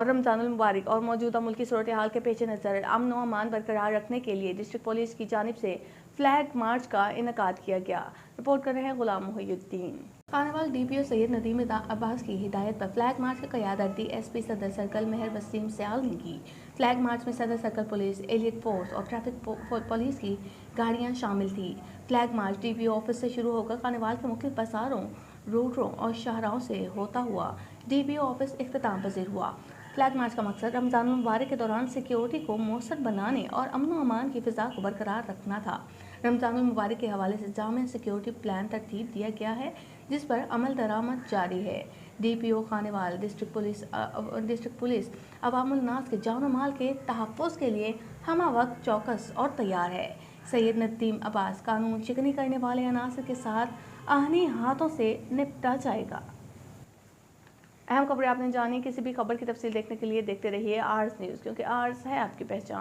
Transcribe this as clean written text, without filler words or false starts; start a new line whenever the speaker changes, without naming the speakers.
رمضان المبارک اور موجودہ ملکی صورتحال کے پیش نظر امن و امان برقرار رکھنے کے لیے ڈسٹرکٹ پولیس کی جانب سے فلیگ مارچ کا انعقاد کیا گیا۔ رپورٹ کر رہے ہیں غلام محی الدین۔ خانوال ڈی پی او سید ندیم عباس کی ہدایت پر فلیگ مارچ کی قیادت ڈی ایس پی صدر سرکل مہر وسیم سیال نے کی۔ فلیگ مارچ میں صدر سرکل پولیس، ایلیٹ فورس اور ٹریفک پولیس کی گاڑیاں شامل تھیں۔ Flag march D P O office سے شروع ہو کر خانوال کے مختلف بازاروں، روڈوں اور شاہراہوں سے ہوتا ہوا ڈی پی او آفس اختتام پذیر ہوا۔ فلیگ مارچ کا مقصد رمضان المبارک کے دوران سیکیورٹی کو مؤثر بنانے اور امن و امان کی فضا کو برقرار رکھنا تھا۔ رمضان المبارک کے حوالے سے جامع سیکیورٹی پلان ترتیب دیا گیا ہے، جس پر عمل درآمد جاری ہے۔ ڈی پی او خانوال ڈسٹرکٹ پولیس عوام الناس کے جان و مال کے تحفظ کے لیے ہمہ وقت چوکس اور تیار ہے۔ سید ندیم عباس قانون شکنی کرنے والے عناصر کے ساتھ آہنی ہاتھوں سے نپٹا جائے گا۔ اہم خبریں آپ نے جانی۔ کسی بھی خبر کی تفصیل دیکھنے کے لیے دیکھتے رہیے آرز نیوز، کیونکہ آرز ہے آپ کی پہچان۔